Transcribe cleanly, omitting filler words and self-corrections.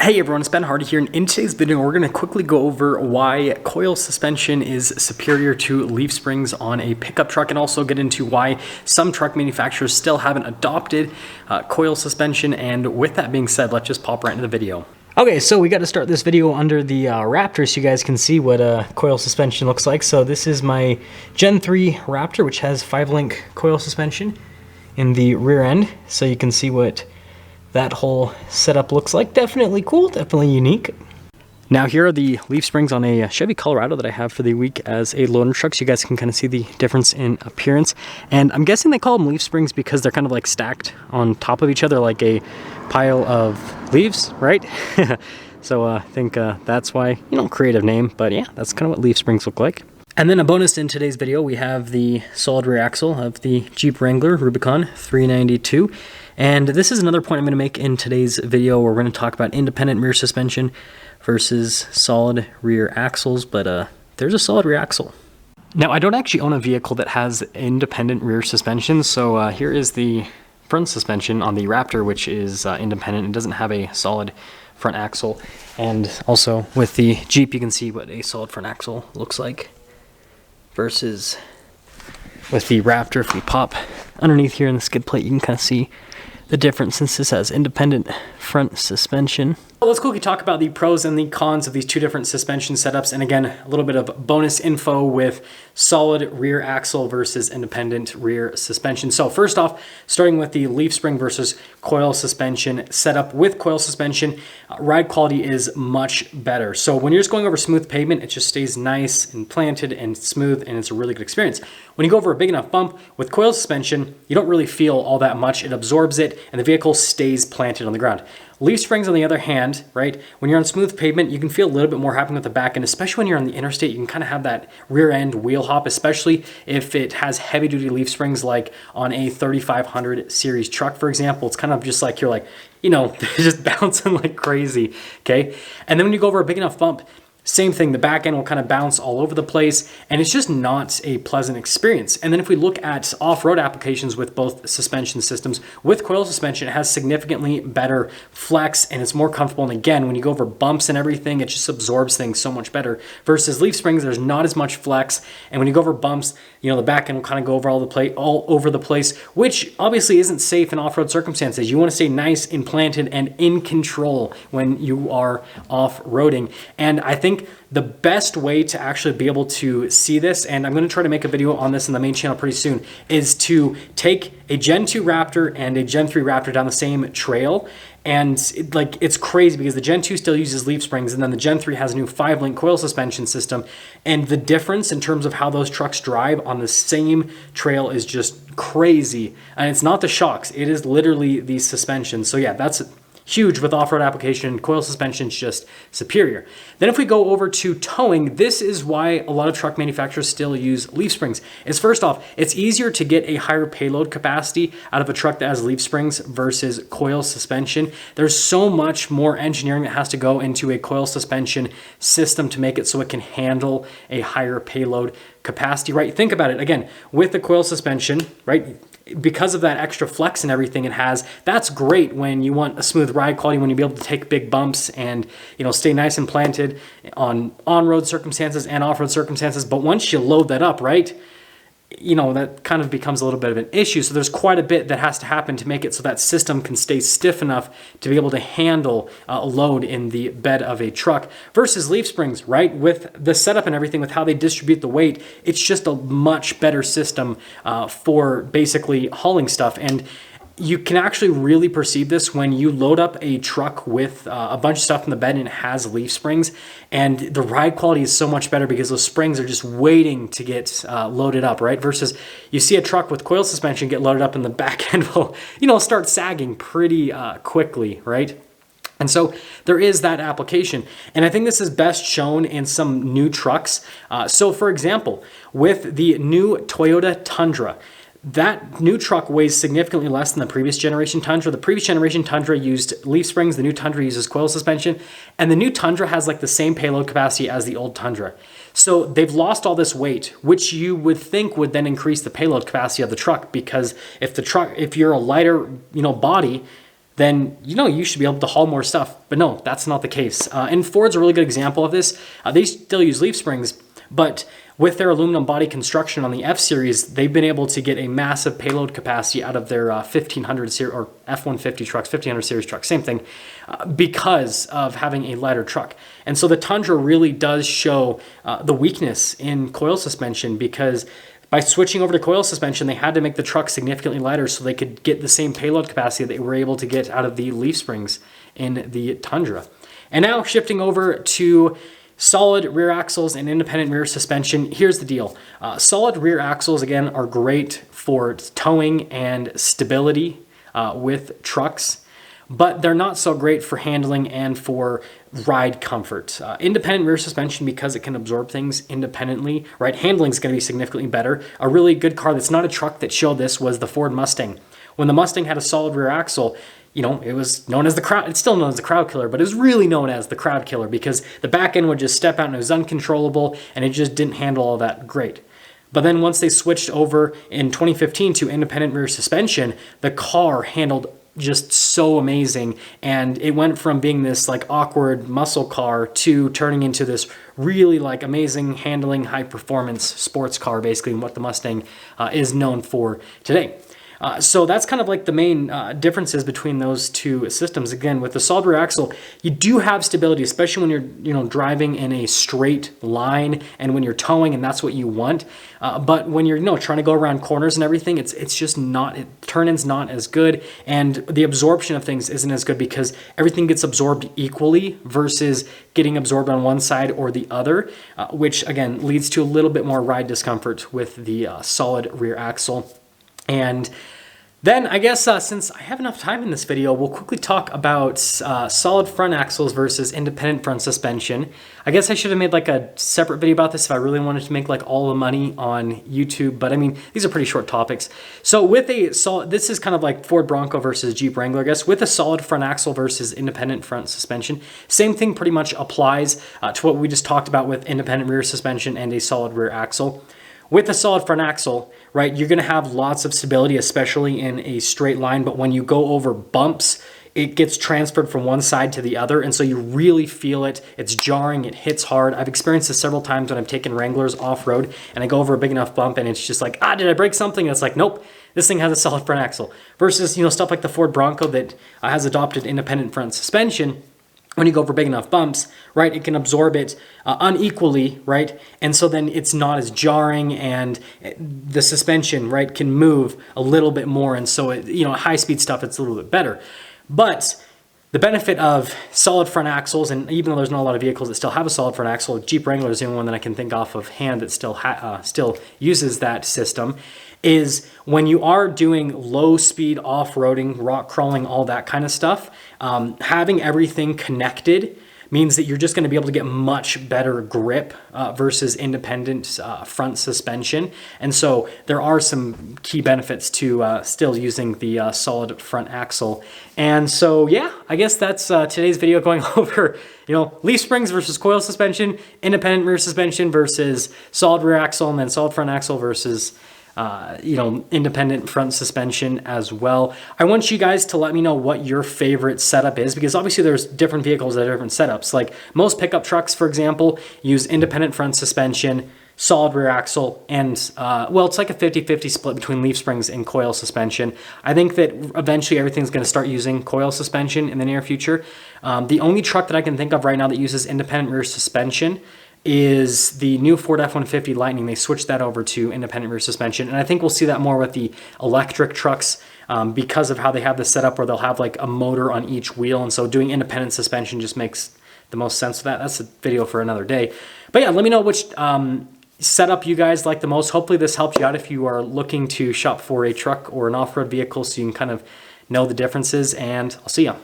Hey everyone, it's Ben Hardy here, and in today's video we're going to quickly go over why coil suspension is superior to leaf springs on a pickup truck, and also get into why some truck manufacturers still haven't adopted coil suspension. And with that being said, let's just pop right into the video. Okay, so we got to start this video under the Raptor so you guys can see what coil suspension looks like. So this is my Gen 3 Raptor, which has 5-link coil suspension in the rear end, so you can see what that whole setup looks like. Definitely cool, definitely unique. Now here are the leaf springs on a Chevy Colorado that I have for the week as a loader truck, so you guys can kind of see the difference in appearance. And I'm guessing they call them leaf springs because they're kind of like stacked on top of each other like a pile of leaves, right? So I think that's why, creative name, but yeah, that's kind of what leaf springs look like. And then a bonus in today's video, we have the solid rear axle of the Jeep Wrangler Rubicon 392. And this is another point I'm going to make in today's video where we're going to talk about independent rear suspension versus solid rear axles, but there's a solid rear axle. Now, I don't actually own a vehicle that has independent rear suspension, so here is the front suspension on the Raptor, which is independent. It doesn't have a solid front axle. And also with the Jeep, you can see what a solid front axle looks like versus with the Raptor. If we pop underneath here in the skid plate, you can kind of see the difference since this has independent front suspension. Let's quickly talk about the pros and the cons of these two different suspension setups. And again, a little bit of bonus info with solid rear axle versus independent rear suspension. So first off, starting with the leaf spring versus coil suspension setup. With coil suspension, ride quality is much better. So when you're just going over smooth pavement, it just stays nice and planted and smooth, and it's a really good experience. When you go over a big enough bump with coil suspension, you don't really feel all that much. It absorbs it and the vehicle stays planted on the ground. Leaf springs, on the other hand, right, when you're on smooth pavement, you can feel a little bit more happening with the back end, especially when you're on the interstate. You can kind of have that rear end wheel hop, especially if it has heavy duty leaf springs like on a 3500 series truck, for example. It's kind of just like you're like, just bouncing like crazy, okay? And then when you go over a big enough bump, same thing, the back end will kind of bounce all over the place, and it's just not a pleasant experience. And then if we look at off-road applications with both suspension systems, with coil suspension, it has significantly better flex and it's more comfortable. And again, when you go over bumps and everything, it just absorbs things so much better. Versus leaf springs, there's not as much flex, and when you go over bumps, the back end will kind of go over all over the place, which obviously isn't safe in off-road circumstances. You want to stay nice, implanted, and in control when you are off-roading. And I think the best way to actually be able to see this, and I'm going to try to make a video on this in the main channel pretty soon, is to take a Gen 2 Raptor and a Gen 3 Raptor down the same trail. And it's crazy because the Gen 2 still uses leaf springs, and then the Gen 3 has a new 5-link coil suspension system. And the difference in terms of how those trucks drive on the same trail is just crazy. And it's not the shocks, it is literally the suspension. So yeah, that's huge with off-road application. Coil suspension is just superior. Then if we go over to towing, this is why a lot of truck manufacturers still use leaf springs. Is first off, it's easier to get a higher payload capacity out of a truck that has leaf springs versus coil suspension. There's so much more engineering that has to go into a coil suspension system to make it so it can handle a higher payload capacity, right? Think about it again, with the coil suspension, right? Because of that extra flex and everything it has, that's great when you want a smooth ride quality, when you be able to take big bumps and stay nice and planted on-road circumstances and off-road circumstances. But once you load that up, right, that kind of becomes a little bit of an issue. So there's quite a bit that has to happen to make it so that system can stay stiff enough to be able to handle a load in the bed of a truck. Versus leaf springs, right? With the setup and everything, with how they distribute the weight, it's just a much better system for basically hauling stuff. And you can actually really perceive this when you load up a truck with a bunch of stuff in the bed and it has leaf springs, and the ride quality is so much better because those springs are just waiting to get loaded up, right? Versus you see a truck with coil suspension get loaded up and the back end will, start sagging pretty quickly, right? And so there is that application. And I think this is best shown in some new trucks. So for example, with the new Toyota Tundra, that new truck weighs significantly less than the previous generation Tundra. The previous generation Tundra used leaf springs. The new Tundra uses coil suspension. And the new Tundra has like the same payload capacity as the old Tundra. So they've lost all this weight, which you would think would then increase the payload capacity of the truck, because if you're a lighter, body, then you should be able to haul more stuff. But no, that's not the case. And Ford's a really good example of this. They still use leaf springs, but with their aluminum body construction on the F-Series, they've been able to get a massive payload capacity out of their 1500 series or F-150 trucks, 1500 series trucks, same thing, because of having a lighter truck. And so the Tundra really does show the weakness in coil suspension, because by switching over to coil suspension, they had to make the truck significantly lighter so they could get the same payload capacity that they were able to get out of the leaf springs in the Tundra. And now shifting over to solid rear axles and independent rear suspension. Here's the deal. Solid rear axles, again, are great for towing and stability with trucks, but they're not so great for handling and for ride comfort. Independent rear suspension, because it can absorb things independently, right? Handling is going to be significantly better. A really good car that's not a truck that showed this was the Ford Mustang. When the Mustang had a solid rear axle, it was known as the crowd. It's still known as the crowd killer, but it was really known as the crowd killer because the back end would just step out and it was uncontrollable and it just didn't handle all that great. But then once they switched over in 2015 to independent rear suspension, the car handled just so amazing, and it went from being this like awkward muscle car to turning into this really like amazing handling, high performance sports car, basically what the Mustang is known for today. So that's kind of like the main differences between those two systems. Again, with the solid rear axle, you do have stability, especially when you're driving in a straight line and when you're towing, and that's what you want. But when you're trying to go around corners and everything, it's just not, turn-in's not as good, and the absorption of things isn't as good because everything gets absorbed equally versus getting absorbed on one side or the other, which again leads to a little bit more ride discomfort with the solid rear axle. And then I guess since I have enough time in this video, we'll quickly talk about solid front axles versus independent front suspension. I guess I should have made like a separate video about this if I really wanted to make like all the money on YouTube, but I mean, these are pretty short topics. So with a solid, this is kind of like Ford Bronco versus Jeep Wrangler, I guess, with a solid front axle versus independent front suspension. Same thing pretty much applies to what we just talked about with independent rear suspension and a solid rear axle. With a solid front axle, right, you're going to have lots of stability, especially in a straight line, but when you go over bumps, it gets transferred from one side to the other, and so you really feel it. It's jarring, it hits hard. I've experienced this several times when I've taken Wranglers off-road, and I go over a big enough bump, and it's just like, did I break something? And it's like, nope, this thing has a solid front axle. Versus, stuff like the Ford Bronco that has adopted independent front suspension. When you go over big enough bumps, right, it can absorb it unequally, right? And so then it's not as jarring, and the suspension, right, can move a little bit more. And so, high-speed stuff, it's a little bit better. But the benefit of solid front axles, and even though there's not a lot of vehicles that still have a solid front axle, Jeep Wrangler is the only one that I can think off of hand that still uses that system, is when you are doing low-speed off-roading, rock crawling, all that kind of stuff, having everything connected means that you're just going to be able to get much better grip versus independent front suspension. And so there are some key benefits to still using the solid front axle. And so, yeah, I guess that's today's video, going over, leaf springs versus coil suspension, independent rear suspension versus solid rear axle, and then solid front axle versus independent front suspension as well. I want you guys to let me know what your favorite setup is, because obviously there's different vehicles that have different setups. Like most pickup trucks, for example, use independent front suspension, solid rear axle, and it's like a 50-50 split between leaf springs and coil suspension. I think that eventually everything's going to start using coil suspension in the near future. The only truck that I can think of right now that uses independent rear suspension is the new Ford F-150 Lightning. They switched that over to independent rear suspension, and I think we'll see that more with the electric trucks because of how they have this setup where they'll have like a motor on each wheel, and so doing independent suspension just makes the most sense for that. That's a video for another day. But yeah, let me know which setup you guys like the most. Hopefully this helps you out if you are looking to shop for a truck or an off-road vehicle, so you can kind of know the differences, and I'll see ya.